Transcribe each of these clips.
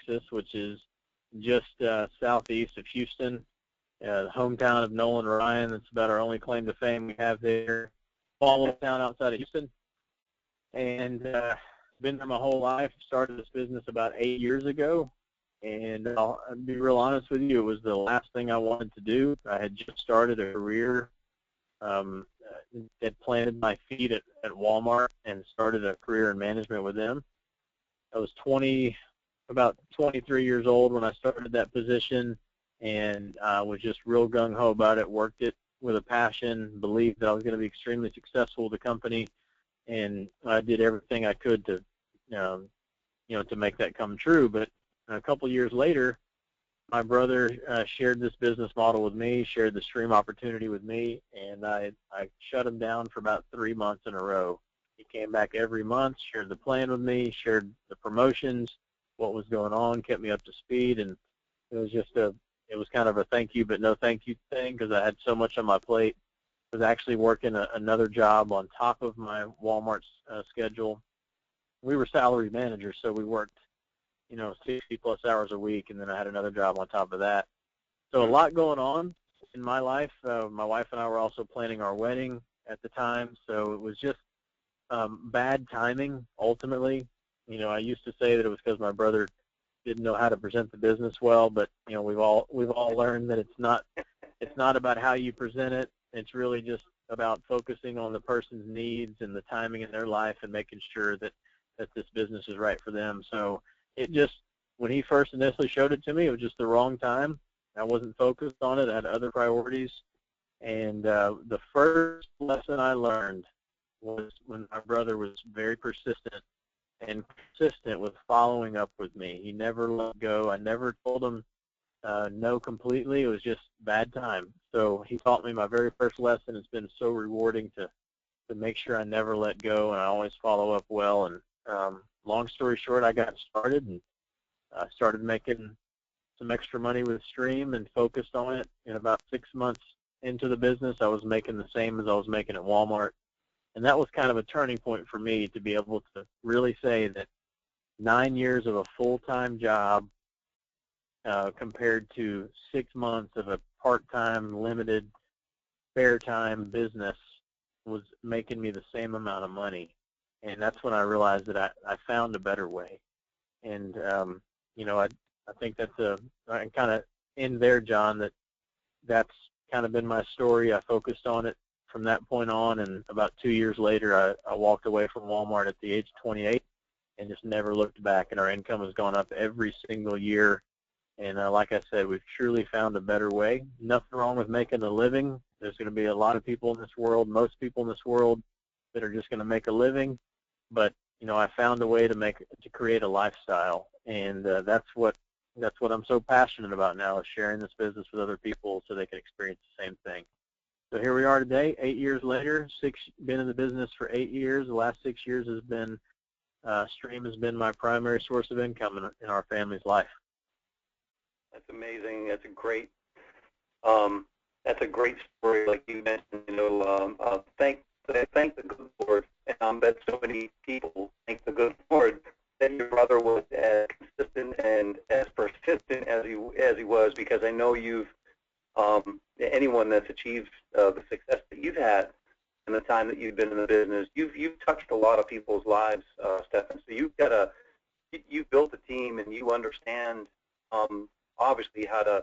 Texas, which is just southeast of Houston, the hometown of Nolan Ryan. That's about our only claim to fame we have there. Small little town outside of Houston. And been there my whole life. Started this business about 8 years ago. And I'll be real honest with you, it was the last thing I wanted to do. I had just started a career, had planted my feet at Walmart and started a career in management with them. I was about 23 years old when I started that position, and I was just real gung-ho about it, worked it with a passion, believed that I was going to be extremely successful with the company, and I did everything I could to, to make that come true. But a couple years later, my brother shared this business model with me, shared the stream opportunity with me, and I shut him down for about 3 months in a row. He came back every month, shared the plan with me, shared the promotions, what was going on, kept me up to speed, and it was just it was kind of a thank you but no thank you thing because I had so much on my plate. I was actually working another job on top of my Walmart schedule. We were salary managers, so we worked 60-plus hours a week, and then I had another job on top of that. So a lot going on in my life. My wife and I were also planning our wedding at the time, so it was just bad timing, ultimately. I used to say that it was because my brother didn't know how to present the business well, but we've all learned that it's not about how you present it. It's really just about focusing on the person's needs and the timing in their life and making sure that this business is right for them. So it just, when he first initially showed it to me, it was just the wrong time. I wasn't focused on it. I had other priorities. And the first lesson I learned was when my brother was very persistent and consistent with following up with me. He never let go. I never told him no completely. It was just bad time. So he taught me my very first lesson. It's been so rewarding to make sure I never let go, and I always follow up well. And long story short, I got started and started making some extra money with Stream and focused on it. In about 6 months into the business, I was making the same as I was making at Walmart. And that was kind of a turning point for me to be able to really say that 9 years of a full-time job compared to 6 months of a part-time, limited, spare time business was making me the same amount of money. And that's when I realized that I found a better way. And, I think I kind of end there, John, that's kind of been my story. I focused on it from that point on, and about 2 years later, I walked away from Walmart at the age of 28 and just never looked back, and our income has gone up every single year. And like I said, we've truly found a better way. Nothing wrong with making a living. There's going to be a lot of people in this world, most people in this world, that are just going to make a living. But I found a way to create a lifestyle, and that's what I'm so passionate about now, is sharing this business with other people so they can experience the same thing. So here we are today, 8 years later. Been in the business for 8 years. The last 6 years has been Stream has been my primary source of income in our family's life. That's amazing. That's a great story, like you mentioned. Thank the good Lord, and I bet so many people thank the good Lord that your brother was as consistent and as persistent as he was, because I know you've anyone that's achieved the success that you've had in the time that you've been in the business, you've touched a lot of people's lives, Stefan. So you've built a team, and you understand obviously how to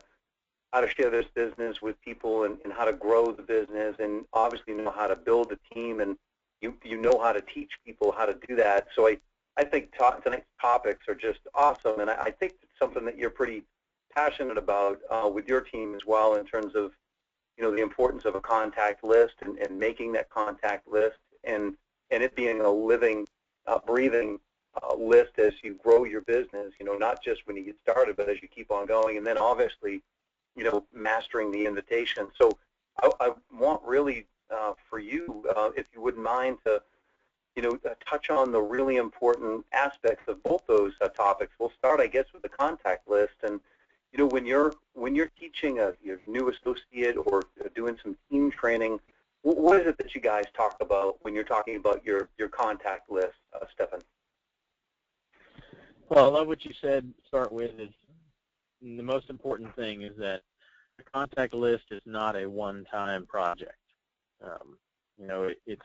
share this business with people and how to grow the business, and obviously know how to build a team, and you know how to teach people how to do that. So I think tonight's topics are just awesome, and I think it's something that you're pretty passionate about with your team as well, in terms of the importance of a contact list and making that contact list, and it being a living, breathing list as you grow your business. Not just when you get started, but as you keep on going, and then obviously mastering the invitation. So I want really for you, if you wouldn't mind, to touch on the really important aspects of both those topics. We'll start, I guess, with the contact list. And when you're teaching your new associate or doing some team training, what is it that you guys talk about when you're talking about your contact list, Stefan? Well, I love what you said. Start with is the most important thing is that the contact list is not a one-time project. You know, it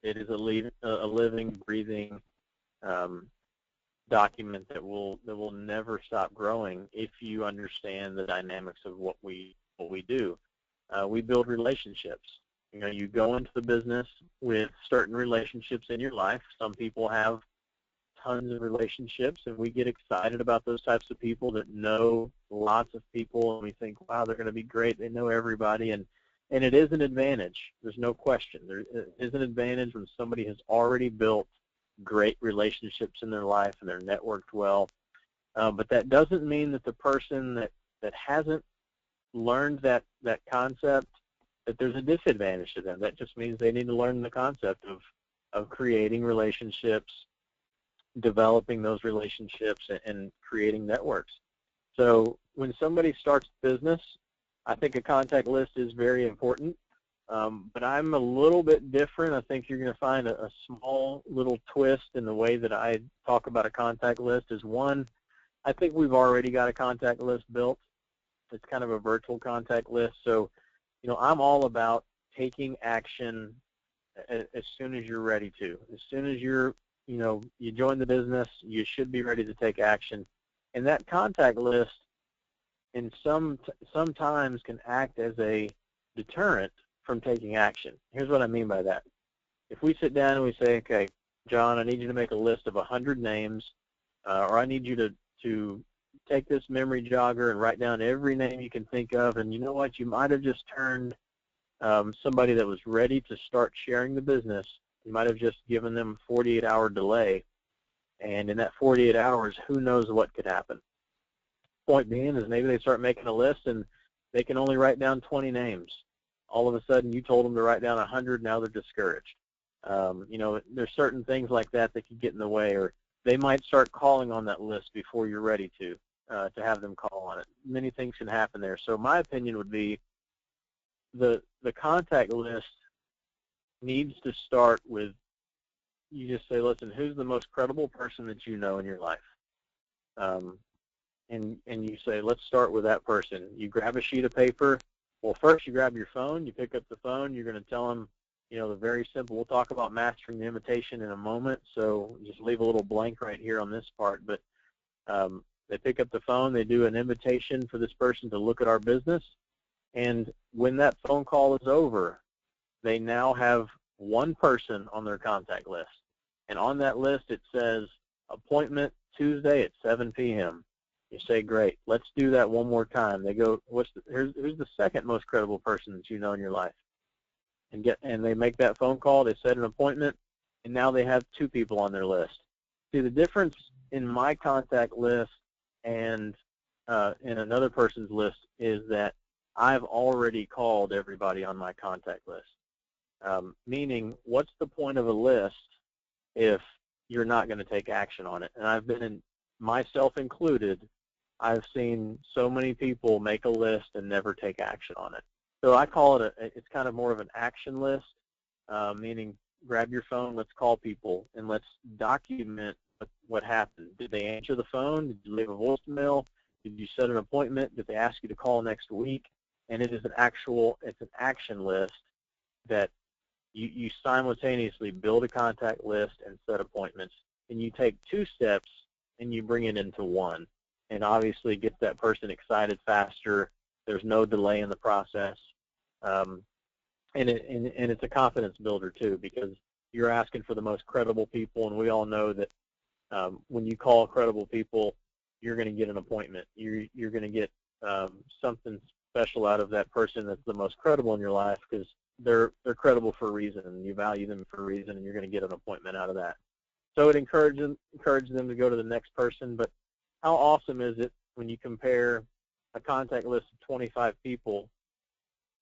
is a living, breathing document that will never stop growing if you understand the dynamics of what we do. We build relationships. You know, you go into the business with certain relationships in your life. Some people have tons of relationships, and we get excited about those types of people that know lots of people, and we think, wow, they're going to be great. They know everybody, and it is an advantage. There's no question. There is an advantage when somebody has already built great relationships in their life and they're networked well. But that doesn't mean that the person that hasn't learned that concept, that there's a disadvantage to them. That just means they need to learn the concept of creating relationships, developing those relationships, and creating networks. So when somebody starts business, I think a contact list is very important, but I'm a little bit different. I think you're going to find a small little twist in the way that I talk about a contact list is, one, I think we've already got a contact list built. It's kind of a virtual contact list. So, you know, I'm all about taking action as soon as you're ready to. As soon as you join the business, you should be ready to take action. And that contact list sometimes can act as a deterrent from taking action. Here's what I mean by that. If we sit down and we say, okay, John, I need you to make a list of 100 names, or I need you to take this memory jogger and write down every name you can think of, and you know what, you might have just turned somebody that was ready to start sharing the business, you might have just given them a 48-hour delay, and in that 48 hours, who knows what could happen. Point being is maybe they start making a list and they can only write down 20 names. All of a sudden, you told them to write down 100, now they're discouraged. You know, there's certain things like that that can get in the way, or they might start calling on that list before you're ready to have them call on it. Many things can happen there. So my opinion would be the contact list needs to start with, you just say, listen, who's the most credible person that you know in your life? And you say, let's start with that person. You grab a sheet of paper. Well, first you grab your phone. You pick up the phone. You're going to tell them, you know, the very simple. We'll talk about mastering the invitation in a moment, so just leave a little blank right here on this part. But they pick up the phone. They do an invitation for this person to look at our business. And when that phone call is over, they now have one person on their contact list. And on that list it says, appointment Tuesday at 7 p.m. You say, great, let's do that one more time. They go, who's the second most credible person that you know in your life? And they make that phone call, they set an appointment, and now they have two people on their list. See, the difference in my contact list and in another person's list is that I've already called everybody on my contact list. Meaning, what's the point of a list if you're not going to take action on it? And I've been in, myself included, I've seen so many people make a list and never take action on it. So I call it it's kind of more of an action list, meaning grab your phone, let's call people, and let's document what happened. Did they answer the phone? Did you leave a voicemail? Did you set an appointment? Did they ask you to call next week? And it is it's an action list that you simultaneously build a contact list and set appointments, and you take two steps and you bring it into one, and obviously gets that person excited faster. There's no delay in the process, and it's a confidence builder too, because you're asking for the most credible people, and we all know that when you call credible people, you're going to get an appointment. You're going to get something special out of that person that's the most credible in your life, because they're credible for a reason, and you value them for a reason, and you're going to get an appointment out of that. So it encourages them to go to the next person. But how awesome is it when you compare a contact list of 25 people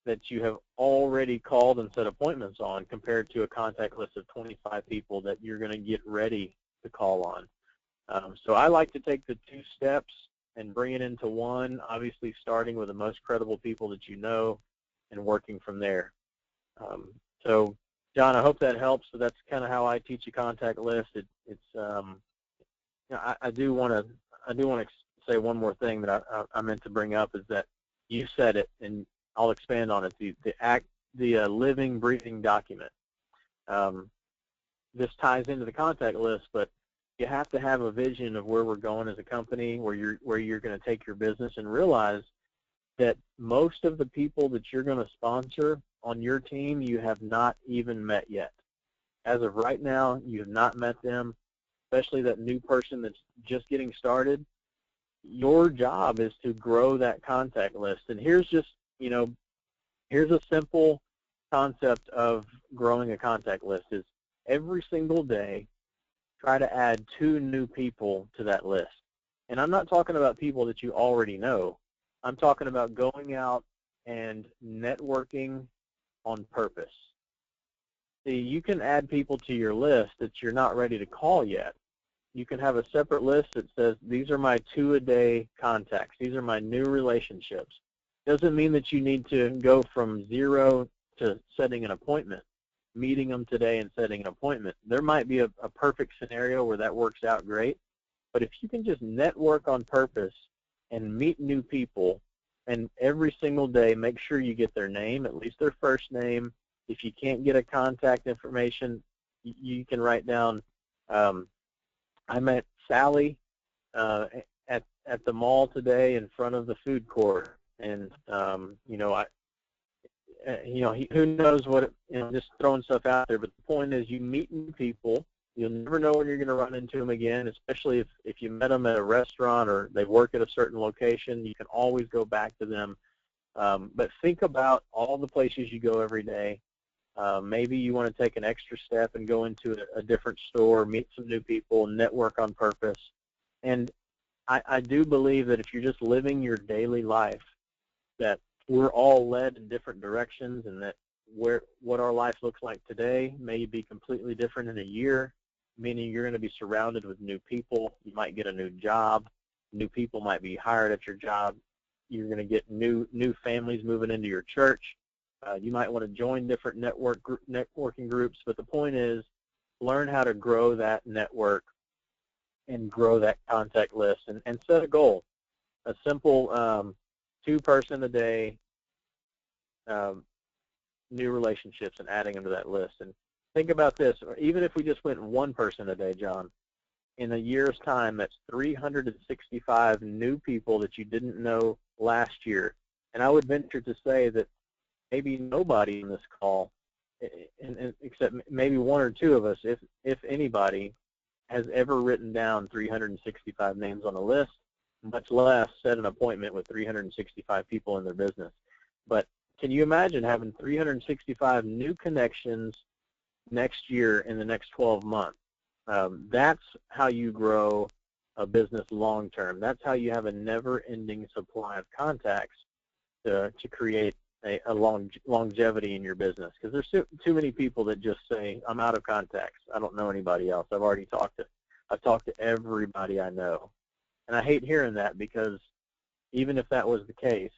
that you have already called and set appointments on, compared to a contact list of 25 people that you're going to get ready to call on. So I like to take the two steps and bring it into one, obviously starting with the most credible people that you know and working from there. So, John, I hope that helps. So that's kind of how I teach a contact list. I do want to say one more thing that I meant to bring up, is that you said it, and I'll expand on it. The living, breathing document. This ties into the contact list, but you have to have a vision of where we're going as a company, where you're going to take your business, and realize that most of the people that you're going to sponsor on your team you have not even met yet. As of right now, you have not met them, especially that new person that's just getting started. Your job is to grow that contact list. And here's just, here's a simple concept of growing a contact list: is every single day, try to add 2 new people to that list. And I'm not talking about people that you already know. I'm talking about going out and networking on purpose. See, you can add people to your list that you're not ready to call yet. You can have a separate list that says, these are my 2-a-day contacts. These are my new relationships. Doesn't mean that you need to go from 0 to setting an appointment, meeting them today and setting an appointment. There might be a perfect scenario where that works out great, but if you can just network on purpose and meet new people, and every single day make sure you get their name, at least their first name. If you can't get a contact information, you can write down, I met Sally at the mall today in front of the food court, and who knows what, just throwing stuff out there. But the point is, you meet new people. You'll never know when you're going to run into them again, especially if you met them at a restaurant or they work at a certain location. You can always go back to them. But think about all the places you go every day. Maybe you want to take an extra step and go into a different store, meet some new people, network on purpose. And I do believe that if you're just living your daily life, that we're all led in different directions, and that what our life looks like today may be completely different in a year, meaning you're going to be surrounded with new people. You might get a new job. New people might be hired at your job. You're going to get new families moving into your church. You might want to join different networking groups, but the point is, learn how to grow that network and grow that contact list, and set a goal. A simple 2-person a day new relationships, and adding them to that list. And think about this: even if we just went 1 person a day, John, in a year's time, that's 365 new people that you didn't know last year. And I would venture to say that maybe nobody in this call, except maybe 1 or 2 of us, if anybody, has ever written down 365 names on a list, much less set an appointment with 365 people in their business. But can you imagine having 365 new connections next year in the next 12 months? That's how you grow a business long term. That's how you have a never-ending supply of contacts to create a longevity in your business. Because there's too many people that just say, I'm out of contacts. I don't know anybody else. I've talked to everybody I know. And I hate hearing that, because even if that was the case,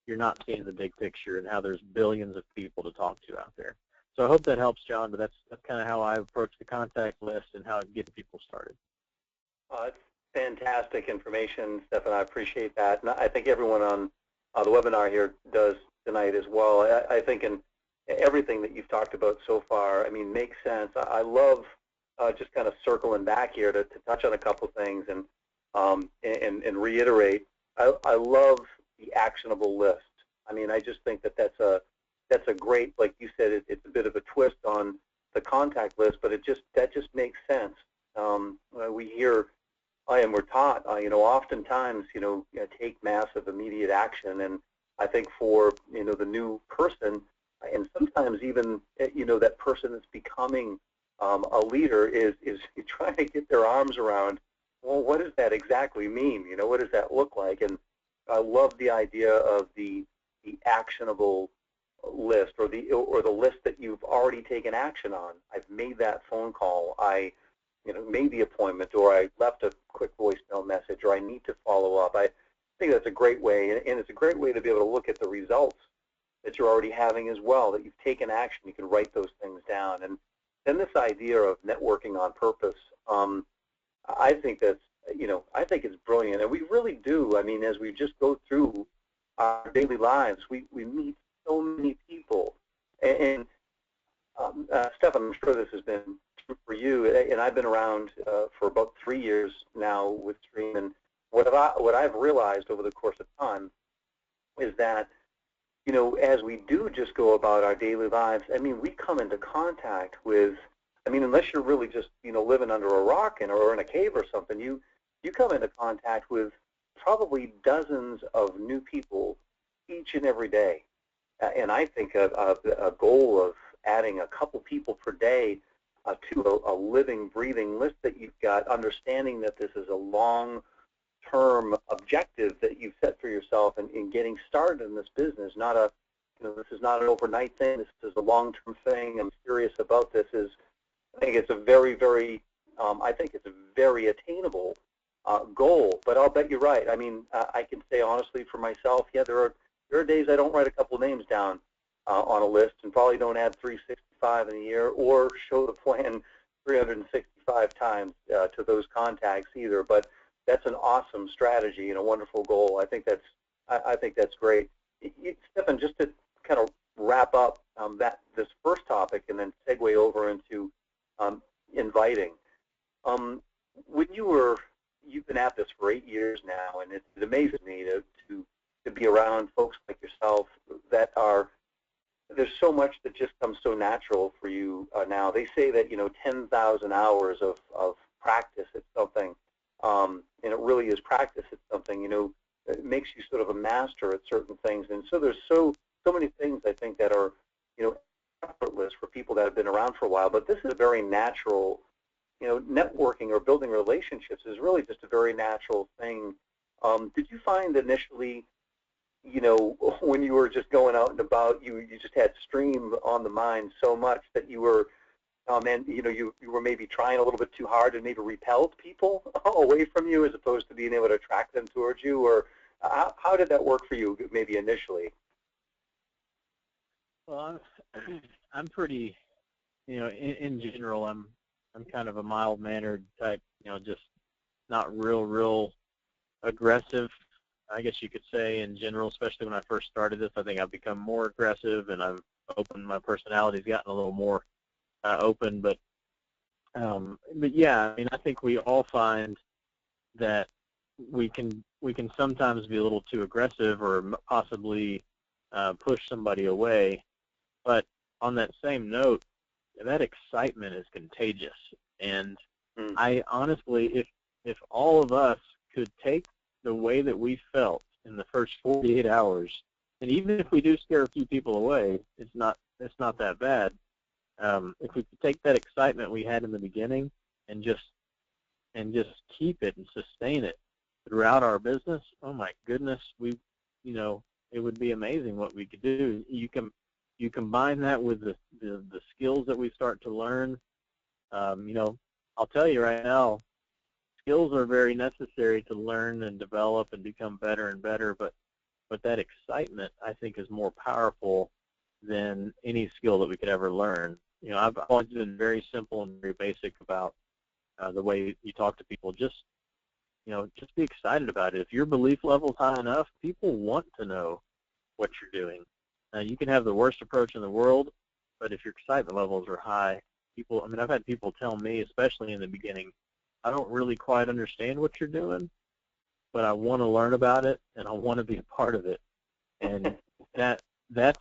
you're not seeing the big picture and how there's billions of people to talk to out there. So I hope that helps, John, but that's kind of how I approach the contact list and how I get people started. It's fantastic information, Stefan. I appreciate that. And I think everyone on the webinar here does tonight as well. I think in everything that you've talked about so far, I mean, makes sense. I love just kind of circling back here to touch on a couple things and reiterate. I love the actionable list. I mean, I just think that that's a great, like you said, it's a bit of a twist on the contact list, but that just makes sense. We hear, and we're taught, oftentimes, take massive immediate action, and I think for the new person, and sometimes even that person that's becoming a leader is trying to get their arms around, well, what does that exactly mean? What does that look like? And I love the idea of the actionable list, or the list that you've already taken action on. I've made that phone call. I made the appointment, or I left a quick voicemail message, or I need to follow up. I think that's a great way, and it's a great way to be able to look at the results that you're already having as well, that you've taken action. You can write those things down. And then this idea of networking on purpose, I think that's, I think it's brilliant, and we really do. I mean, as we just go through our daily lives, we meet so many people, and Stefan, I'm sure this has been true for you, and I've been around for about 3 years now with Stream, and what I've realized over the course of time is that, as we do just go about our daily lives, I mean, we come into contact with, I mean, unless you're really just, living under a rock or in a cave or something, you come into contact with probably dozens of new people each and every day. And I think a goal of adding a couple people per day to a living, breathing list that you've got, understanding that this is a long-term objective that you've set for yourself in getting started in this business, not this is not an overnight thing, this is a long-term thing, I'm serious about this, I think it's a very, very, I think it's a very attainable goal, but I'll bet you're right. I mean, I can say honestly for myself, yeah, there are days I don't write a couple names down on a list and probably don't add 365 in a year or show the plan 365 times to those contacts either. But that's an awesome strategy and a wonderful goal. I think that's great. Stefan, just to kind of wrap up this first topic and then segue over into inviting. When you've been at this for 8 years now, and it amazes me to be around folks like yourself that there's so much that just comes so natural for you now. They say that 10,000 hours of practice at something, and it really is practice at something. It makes you sort of a master at certain things, and so there's so many things I think that are effortless for people that have been around for a while. But this is a very natural. Networking or building relationships is really just a very natural thing. Did you find initially, when you were just going out and about, you just had Stream on the mind so much that you were, and you were maybe trying a little bit too hard and maybe repelled people away from you as opposed to being able to attract them towards you? Or how did that work for you maybe initially? Well, I'm pretty, in general, I'm kind of a mild-mannered type, just not real aggressive, I guess you could say, in general, especially when I first started this. I think I've become more aggressive, and I've opened, my personality's gotten a little more open, but yeah, I mean, I think we all find that we can sometimes be a little too aggressive or possibly push somebody away, but on that same note, that excitement is contagious, and I honestly, if all of us could take the way that we felt in the first 48 hours, and even if we do scare a few people away, it's not that bad. If we could take that excitement we had in the beginning and just keep it and sustain it throughout our business, oh my goodness, it would be amazing what we could do. You combine that with the skills that we start to learn. I'll tell you right now, skills are very necessary to learn and develop and become better and better, but that excitement, I think, is more powerful than any skill that we could ever learn. I've always been very simple and very basic about the way you talk to people. Just be excited about it. If your belief level's high enough, people want to know what you're doing. You can have the worst approach in the world, but if your excitement levels are high, I've had people tell me, especially in the beginning, I don't really quite understand what you're doing, but I want to learn about it, and I want to be a part of it. And that's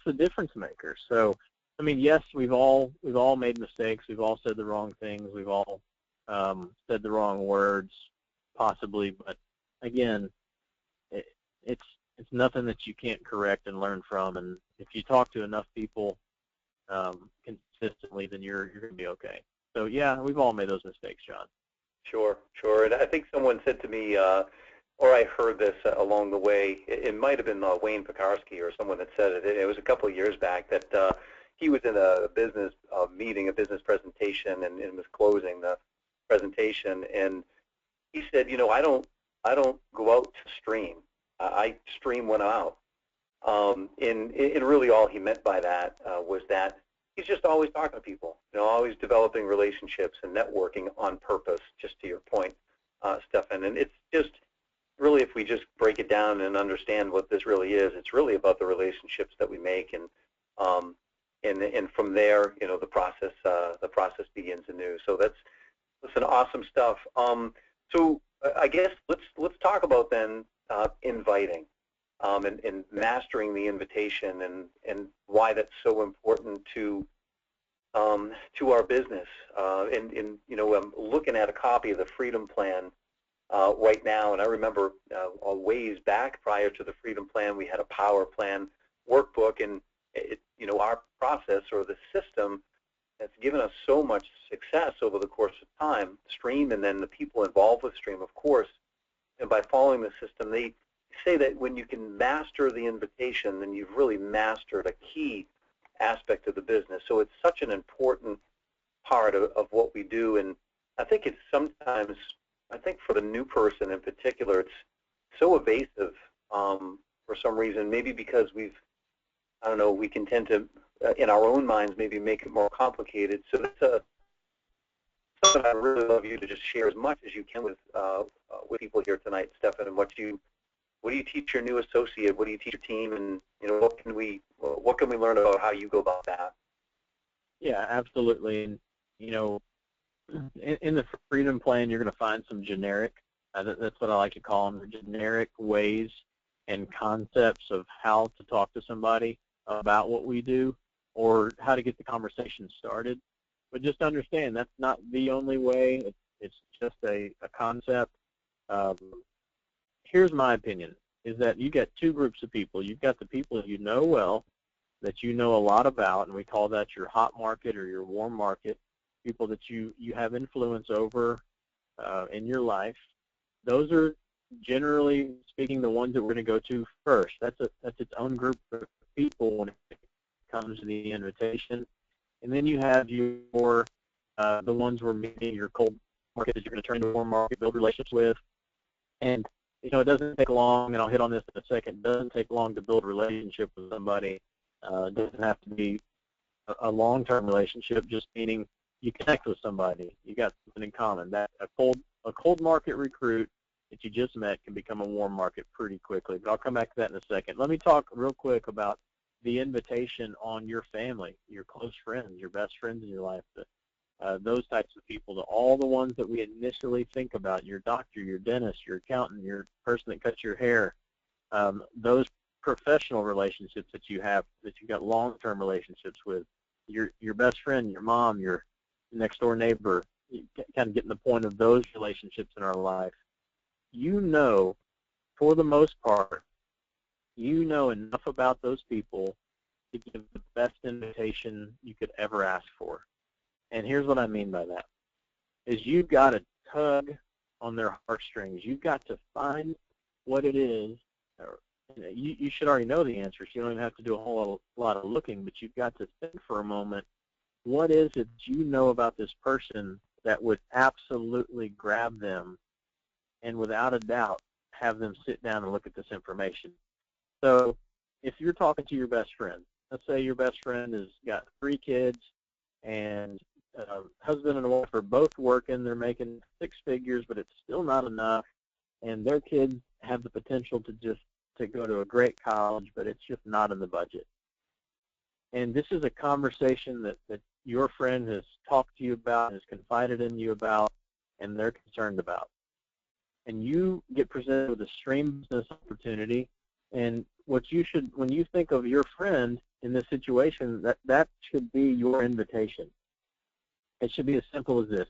the difference maker. So, I mean, yes, we've all made mistakes. We've all said the wrong things. We've all said the wrong words, possibly. But again, it's nothing that you can't correct and learn from. And if you talk to enough people consistently, then you're going to be okay. So yeah, we've all made those mistakes, John. Sure. And I think someone said to me, or I heard this along the way, it might have been Wayne Pekarsky or someone that said it. It was a couple of years back that he was in a business meeting, a business presentation, and was closing the presentation, and he said, I don't go out to stream. I stream when I'm out. And really all he meant by that was that he's just always talking to people, always developing relationships and networking on purpose, just to your point. Stefan. And it's just really, if we just break it down and understand what this really is, it's really about the relationships that we make, and from there, the process begins anew. So that's an awesome stuff. So I guess let's talk about then inviting and mastering the invitation, and why that's so important to our business. And I'm looking at a copy of the Freedom Plan right now, and I remember a ways back prior to the Freedom Plan, we had a Power Plan workbook, and our process, or the system, that's given us so much success over the course of time, Stream, and then the people involved with Stream, of course. And by following the system, they say that when you can master the invitation, then you've really mastered a key aspect of the business. So it's such an important part of what we do. And I think it's sometimes, I think for the new person in particular, it's so evasive for some reason, maybe because we can tend to, in our own minds, maybe make it more complicated. So that's something I'd really love you to just share as much as you can with people here tonight, Stefan, and what do you teach your new associate? What do you teach your team? And what can we learn about how you go about that? Yeah, absolutely. And in the Freedom Plan, you're going to find some generic. That's what I like to call them, the generic ways and concepts of how to talk to somebody about what we do, or how to get the conversation started. But just understand that's not the only way. It's just a concept. Here's my opinion, is that you get two groups of people. You've got the people you know well, that you know a lot about, and we call that your hot market or your warm market, people that you have influence over in your life. Those are, generally speaking, the ones that we're going to go to first. That's its own group of people when it comes to the invitation. And then you have your the ones where maybe your cold market that you're going to turn into a warm market, build relationships with. And it doesn't take long, and I'll hit on this in a second, it doesn't take long to build a relationship with somebody. It doesn't have to be a long-term relationship, just meaning you connect with somebody. You got something in common. That a cold market recruit that you just met can become a warm market pretty quickly. But I'll come back to that in a second. Let me talk real quick about the invitation on your family, your close friends, your best friends in your life, those types of people, all the ones that we initially think about, your doctor, your dentist, your accountant, your person that cuts your hair, those professional relationships that you have, that you've got long-term relationships with, your best friend, your mom, your next-door neighbor, kind of getting the point of those relationships in our life. For the most part, enough about those people to give the best invitation you could ever ask for. And here's what I mean by that, is you've got to tug on their heartstrings. You've got to find what it is. You should already know the answer, so you don't even have to do a whole lot of looking, but you've got to think for a moment, what is it you know about this person that would absolutely grab them and without a doubt have them sit down and look at this information? So if you're talking to your best friend, let's say your best friend has got 3 kids, and husband and wife are both working. They're making 6 figures, but it's still not enough, and their kids have the potential to go to a great college, but it's just not in the budget. And this is a conversation that your friend has talked to you about, has confided in you about, and they're concerned about. And you get presented with a Stream business opportunity, and when you think of your friend in this situation, that should be your invitation. It should be as simple as this.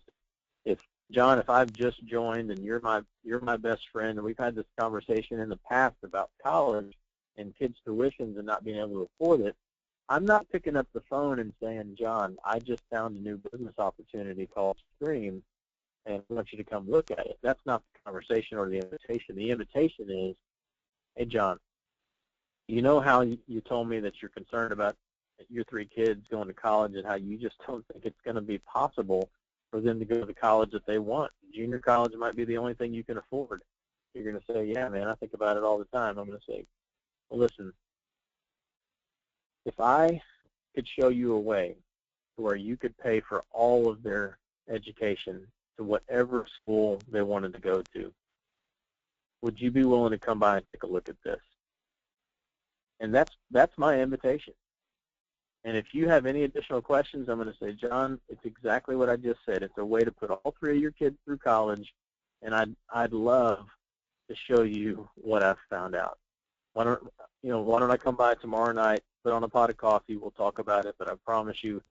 John, if I've just joined and you're my best friend, and we've had this conversation in the past about college and kids' tuitions and not being able to afford it, I'm not picking up the phone and saying, John, I just found a new business opportunity called Stream, and I want you to come look at it. That's not the conversation or the invitation. The invitation is, hey, John, you know how you told me that you're concerned about your 3 kids going to college and how you just don't think it's going to be possible for them to go to the college that they want. Junior college might be the only thing you can afford. You're going to say, yeah, man, I think about it all the time. I'm going to say, well, listen, if I could show you a way where you could pay for all of their education to whatever school they wanted to go to. Would you be willing to come by and take a look at this? And that's my invitation. And if you have any additional questions, I'm going to say, John, it's exactly what I just said. It's a way to put all three of your kids through college, and I'd love to show you what I've found out. Why don't I come by tomorrow night, put on a pot of coffee, we'll talk about it, but I promise you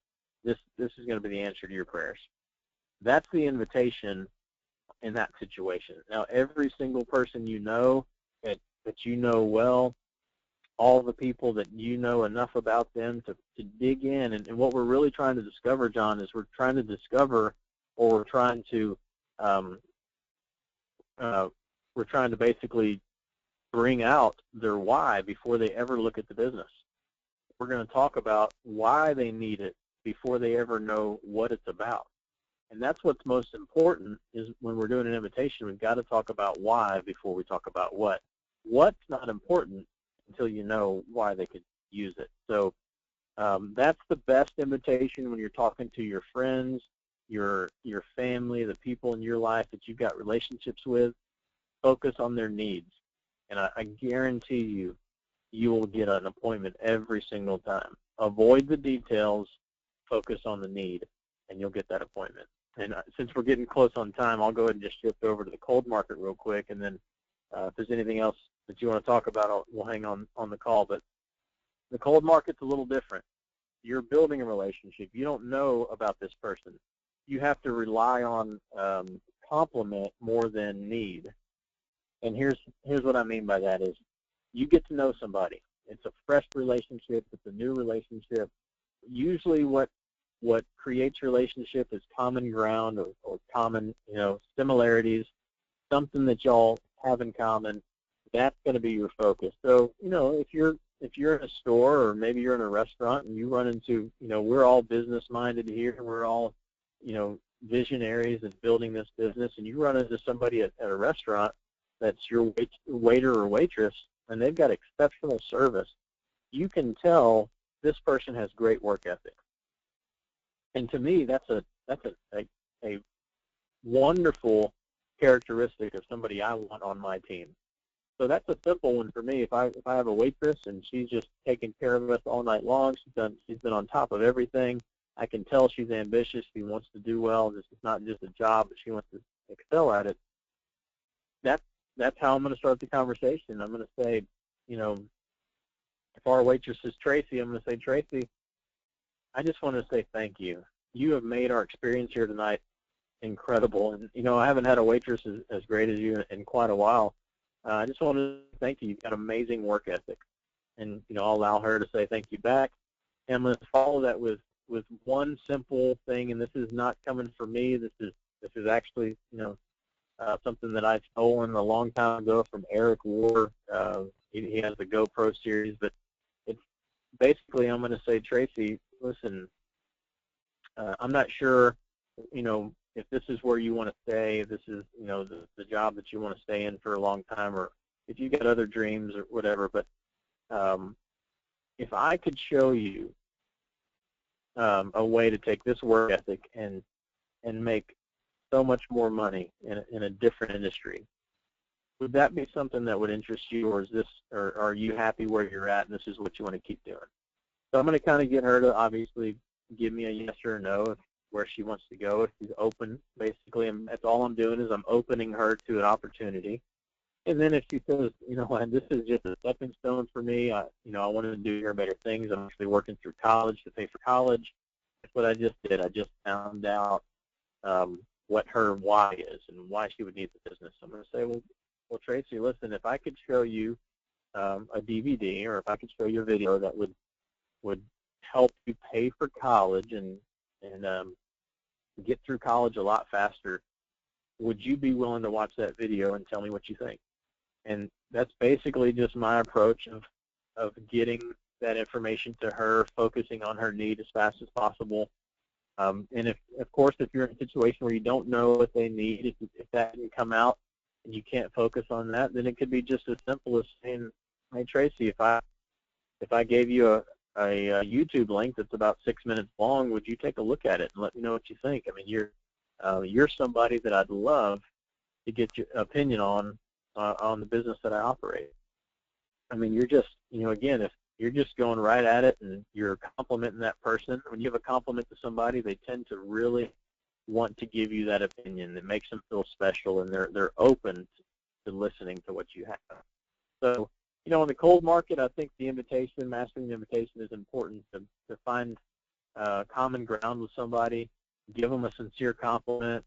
this is going to be the answer to your prayers. That's the invitation in that situation. Now, every single person you know that you know well, all the people that you know enough about them to dig in, and what we're really trying to discover, John, is we're trying to discover, or we're trying to basically bring out their why before they ever look at the business. We're going to talk about why they need it before they ever know what it's about. And that's what's most important, is when we're doing an invitation, we've got to talk about why before we talk about what. What's not important until you know why they could use it. So that's the best invitation when you're talking to your friends, your family, the people in your life that you've got relationships with. Focus on their needs. And I guarantee you will get an appointment every single time. Avoid the details, focus on the need, and you'll get that appointment. And since we're getting close on time, I'll go ahead and just shift over to the cold market real quick, and then if there's anything else that you want to talk about, we'll hang on the call. But the cold market's a little different. You're building a relationship. You don't know about this person. You have to rely on compliment more than need. And here's what I mean by that is you get to know somebody. It's a fresh relationship. It's a new relationship. Usually what creates relationship is common ground or common, similarities, something that y'all have in common. That's going to be your focus. So, if you're in a store, or maybe you're in a restaurant and you run into, we're all business-minded here. We're all, visionaries of building this business, and you run into somebody at a restaurant that's your waiter or waitress, and they've got exceptional service, you can tell this person has great work ethic. And to me, that's a wonderful characteristic of somebody I want on my team. So that's a simple one for me. If I have a waitress and she's just taking care of us all night long, she's been on top of everything. I can tell she's ambitious. She wants to do well. This is not just a job, but she wants to excel at it. That's how I'm going to start the conversation. I'm going to say, if our waitress is Tracy, I'm going to say, Tracy, I just want to say thank you. You have made our experience here tonight incredible. And, I haven't had a waitress as great as you in quite a while. I just want to thank you. You've got amazing work ethic. And, I'll allow her to say thank you back. And I'm going to follow that with one simple thing, and this is not coming from me. This is actually, something that I've stolen a long time ago from Eric Ward. He has the GoPro series, but it's basically, I'm going to say, Tracy, listen, I'm not sure, if this is where you want to stay, if this is, the job that you want to stay in for a long time, or if you got other dreams or whatever, but if I could show you a way to take this work ethic and make so much more money in a different industry, would that be something that would interest you, or are you happy where you're at and this is what you want to keep doing? So I'm going to kind of get her to obviously give me a yes or a no where she wants to go, if she's open, basically. And that's all I'm doing is I'm opening her to an opportunity. And then if she says, this is just a stepping stone for me, I want to do bigger and better things. I'm actually working through college to pay for college. That's what I just did. I just found out what her why is and why she would need the business. I'm going to say, well, Tracy, listen, if I could show you a DVD, or if I could show you a video that would help you pay for college and get through college a lot faster, would you be willing to watch that video and tell me what you think? And that's basically just my approach of getting that information to her, focusing on her need as fast as possible. And of course, if you're in a situation where you don't know what they need, if that didn't come out and you can't focus on that, then it could be just as simple as saying, hey, Tracy, if I gave you a YouTube link that's about 6 minutes long, would you take a look at it and let me know what you think? I mean, you're somebody that I'd love to get your opinion on the business that I operate. I mean, you're just, again, if you're just going right at it and you're complimenting that person, when you have a compliment to somebody, they tend to really want to give you that opinion. It makes them feel special, and they're open to listening to what you have. So, in the cold market, I think the invitation, mastering the invitation, is important to find common ground with somebody, give them a sincere compliment,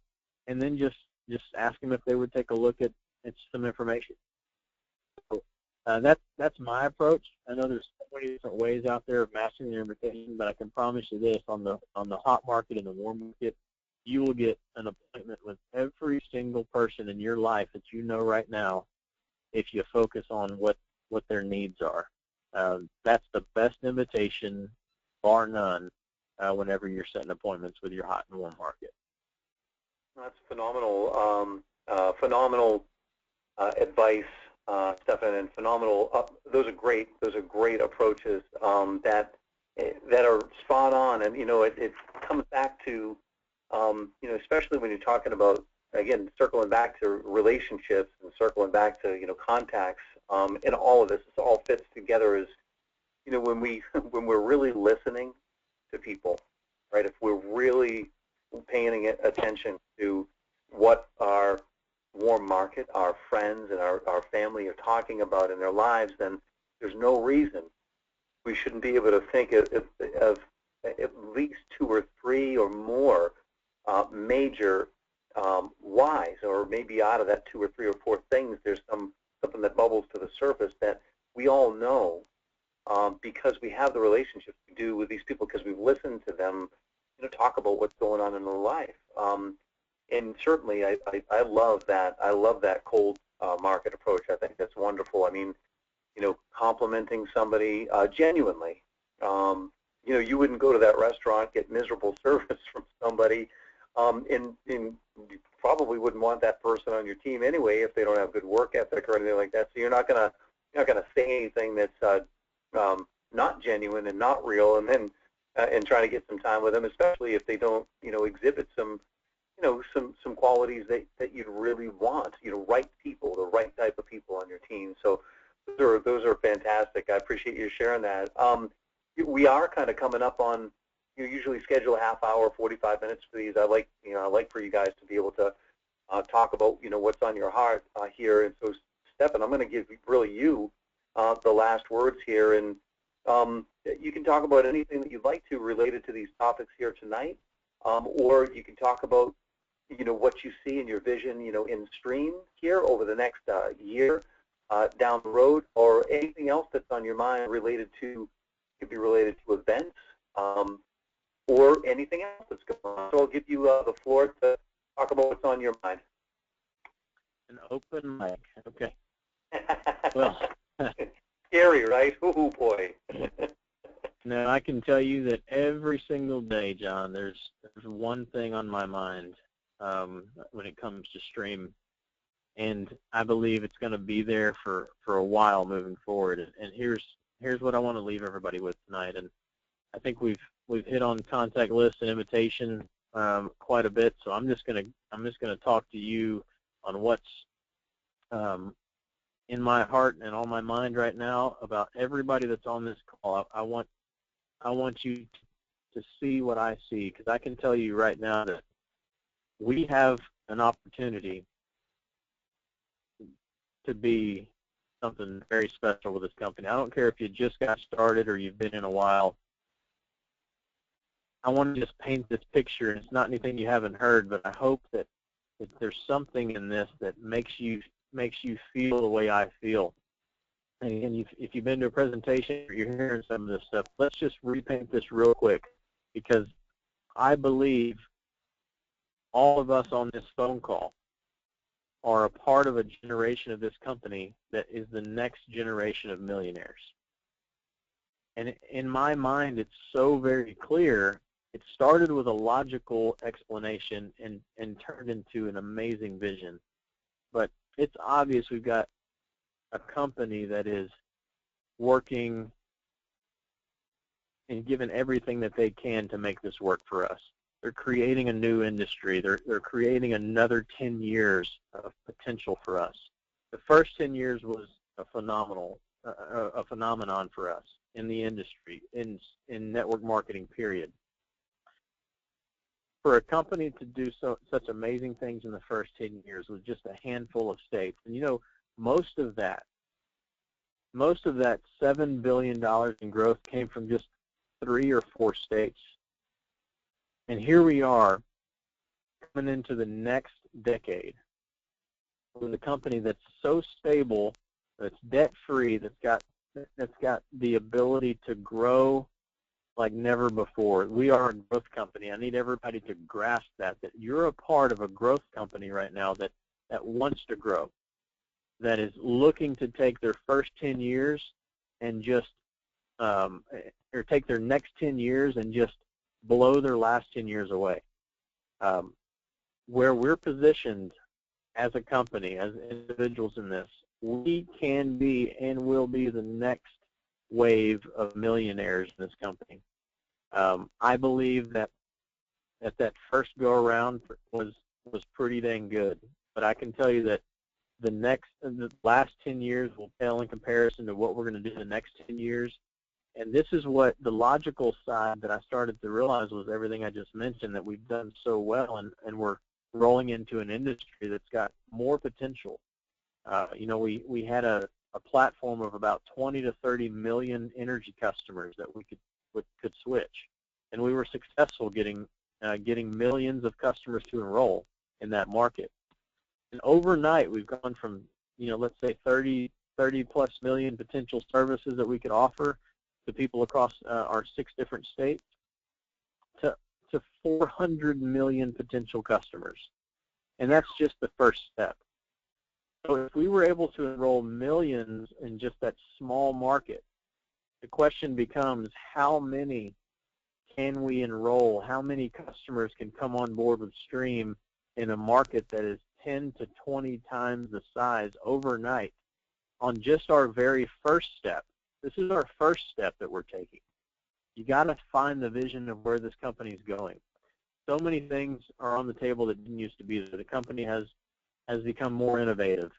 and then just ask them if they would take a look at some information. So, that's my approach. I know there's so many different ways out there of mastering the invitation, but I can promise you this: on the hot market and the warm market, you will get an appointment with every single person in your life that you know right now if you focus on what their needs are. That's the best invitation, bar none, whenever you're setting appointments with your hot and warm market. That's phenomenal. Phenomenal advice, Stefan, and phenomenal. Those are great. Those are great approaches that are spot on. And it comes back to especially when you're talking about, again, circling back to relationships and circling back to contacts. And all of this all fits together as when we're really listening to people, right? If we're really paying attention to what our warm market, our friends, and our family are talking about in their lives, then there's no reason we shouldn't be able to think of at least 2 or 3 or more major whys, or maybe out of that 2 or 3 or 4 things, there's something that bubbles to the surface that we all know because we have the relationships we do with these people, because we've listened to them talk about what's going on in their life. And certainly, I love that. I love that cold market approach. I think that's wonderful. I mean, complimenting somebody genuinely. You wouldn't go to that restaurant, get miserable service from somebody, and you probably wouldn't want that person on your team anyway if they don't have good work ethic or anything like that. So you're not gonna say anything that's not genuine and not real, and then and trying to get some time with them, especially if they don't exhibit some some qualities that you'd really want. Right people, the right type of people on your team. So those are fantastic. I appreciate you sharing that. We are kind of coming up on. You usually schedule a half hour, 45 minutes for these. I like for you guys to be able to talk about what's on your heart here. And so, Stefan, I'm going to give you the last words here, and you can talk about anything that you'd like to related to these topics here tonight, or you can talk about what you see in your vision in stream here over the next year down the road, or anything else that's on your mind related to events. Or anything else that's going on. So I'll give you the floor to talk about what's on your mind. An open mic. Okay. Well, scary, right? Oh boy. No, I can tell you that every single day, John, there's one thing on my mind when it comes to stream, and I believe it's going to be there for a while moving forward. And here's what I want to leave everybody with tonight. And I think we've hit on contact lists and invitation quite a bit, so I'm just gonna talk to you on what's in my heart and on my mind right now about everybody that's on this call. I want you to see what I see, because I can tell you right now that we have an opportunity to be something very special with this company. I don't care if you just got started or you've been in a while. I want to just paint this picture, and it's not anything you haven't heard, but I hope that there's something in this that makes you feel the way I feel. And if you've been to a presentation or you're hearing some of this stuff, let's just repaint this real quick, because I believe all of us on this phone call are a part of a generation of this company that is the next generation of millionaires. And in my mind, it's so very clear. It started with a logical explanation and turned into an amazing vision. But it's obvious we've got a company that is working and giving everything that they can to make this work for us. They're creating a new industry. They're creating another 10 years of potential for us. The first 10 years was a phenomenon for us in the industry, in network marketing, period. For a company to do such amazing things in the first 10 years with just a handful of states, and you know, most of that $7 billion in growth came from just 3 or 4 states. And here we are coming into the next decade with a company that's so stable, that's debt-free, that's got the ability to grow like never before. We are a growth company. I need everybody to grasp that you're a part of a growth company right now that wants to grow, that is looking to take their first 10 years and just, or take their next 10 years and just blow their last 10 years away. Where we're positioned as a company, as individuals in this, we can be and will be the next wave of millionaires in this company. I believe that first go-around was pretty dang good, but I can tell you that the last 10 years will pale in comparison to what we're going to do the next 10 years. And this is what the logical side that I started to realize was everything I just mentioned, that we've done so well, and we're rolling into an industry that's got more potential. You know, we had a platform of about 20 to 30 million energy customers that we could switch, and we were successful getting millions of customers to enroll in that market. And overnight, we've gone from, you know, let's say 30 plus million potential services that we could offer to people across our 6 different states to 400 million potential customers. And that's just the first step. So if we were able to enroll millions in just that small market, the question becomes, how many can we enroll? How many customers can come on board with Stream in a market that is 10 to 20 times the size overnight on just our very first step? This is our first step that we're taking. You got to find the vision of where this company is going. So many things are on the table that didn't used to be there. The company has become more innovative.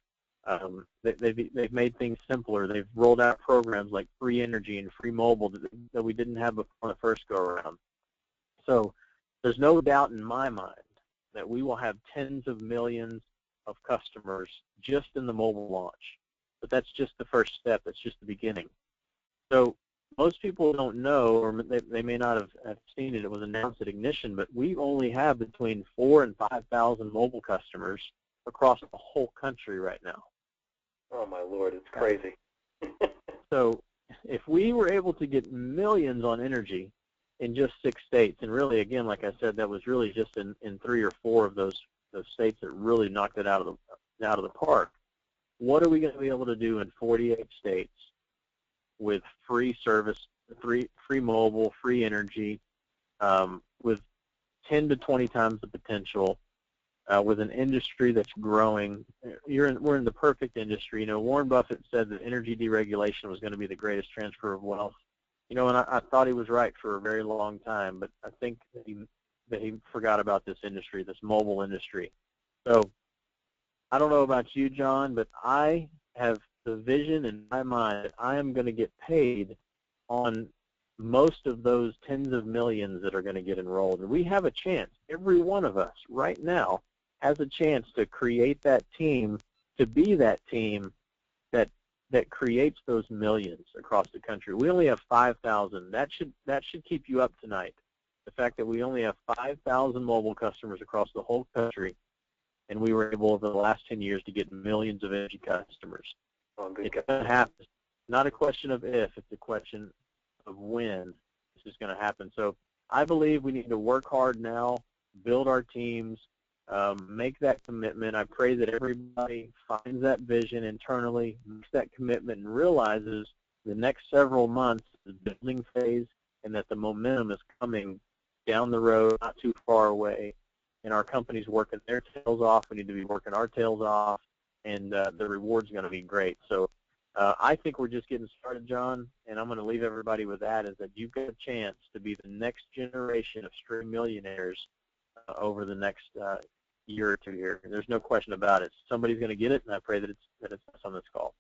They've made things simpler. They've rolled out programs like free energy and free mobile that we didn't have before the first go around. So there's no doubt in my mind that we will have tens of millions of customers just in the mobile launch. But that's just the first step. That's just the beginning. So most people don't know, or they may not have seen it. It was announced at Ignition, but we only have between 4,000 and 5,000 mobile customers across the whole country right now. Oh, my Lord, it's crazy. So if we were able to get millions on energy in just 6 states, and really, again, like I said, that was really just in 3 or 4 of those states that really knocked it out of the park, what are we going to be able to do in 48 states with free service, free mobile, free energy, with 10 to 20 times the potential, with an industry that's growing? We're in the perfect industry. You know, Warren Buffett said that energy deregulation was going to be the greatest transfer of wealth. You know, and I thought he was right for a very long time, but I think that he forgot about this industry, this mobile industry. So I don't know about you, John, but I have the vision in my mind that I am going to get paid on most of those tens of millions that are going to get enrolled. And we have a chance. Every one of us right now has a chance to create that team, to be that team that creates those millions across the country. We only have 5,000. That should keep you up tonight. The fact that we only have 5,000 mobile customers across the whole country, and we were able over the last 10 years to get millions of energy customers. It's going to happen. Not a question of if, it's a question of when this is going to happen. So I believe we need to work hard now, build our teams, make that commitment. I pray that everybody finds that vision internally, makes that commitment, and realizes the next several months is the building phase, and that the momentum is coming down the road, not too far away, and our company's working their tails off. We need to be working our tails off, and the reward's going to be great. So I think we're just getting started, John, and I'm going to leave everybody with that, is that you've got a chance to be the next generation of stream millionaires over the next year or two here. There's no question about it. Somebody's going to get it, and I pray that it's us on this call.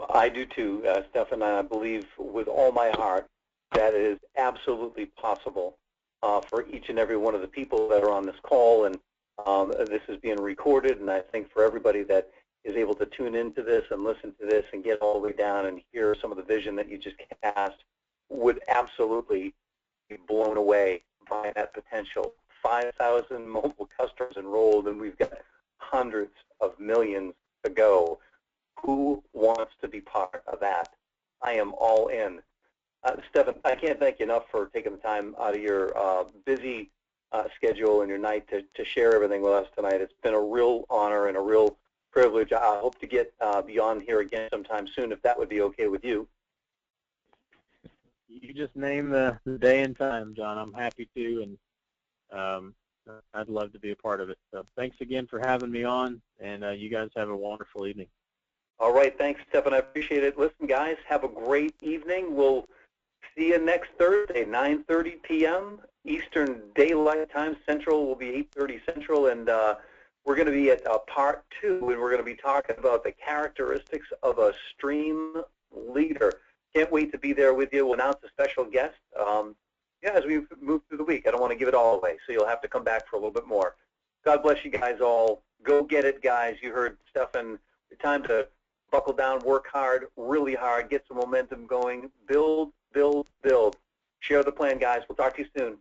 I do too, Stefan. I believe with all my heart that it is absolutely possible for each and every one of the people that are on this call, and this is being recorded, and I think for everybody that is able to tune into this and listen to this and get all the way down and hear some of the vision that you just cast would absolutely be blown away by that potential. 5,000 mobile customers enrolled, and we've got hundreds of millions to go. Who wants to be part of that? I am all in. Stefan, I can't thank you enough for taking the time out of your busy schedule and your night to share everything with us tonight. It's been a real honor and a real privilege. I hope to get beyond here again sometime soon, if that would be okay with you. You just name the day and time, John. I'm happy to, and I'd love to be a part of it. So thanks again for having me on, and you guys have a wonderful evening. All right, thanks, Stefan. I appreciate it. Listen, guys, have a great evening. We'll see you next Thursday, 9:30 p.m. Eastern Daylight Time. Central will be 8:30 Central, and we're going to be at part 2, and we're going to be talking about the characteristics of a stream leader. Can't wait to be there with you. We'll announce a special guest as we move through the week. I don't want to give it all away, so you'll have to come back for a little bit more. God bless you guys all. Go get it, guys. You heard Stefan. It's time to buckle down, work hard, really hard, get some momentum going, build, build, build. Share the plan, guys. We'll talk to you soon.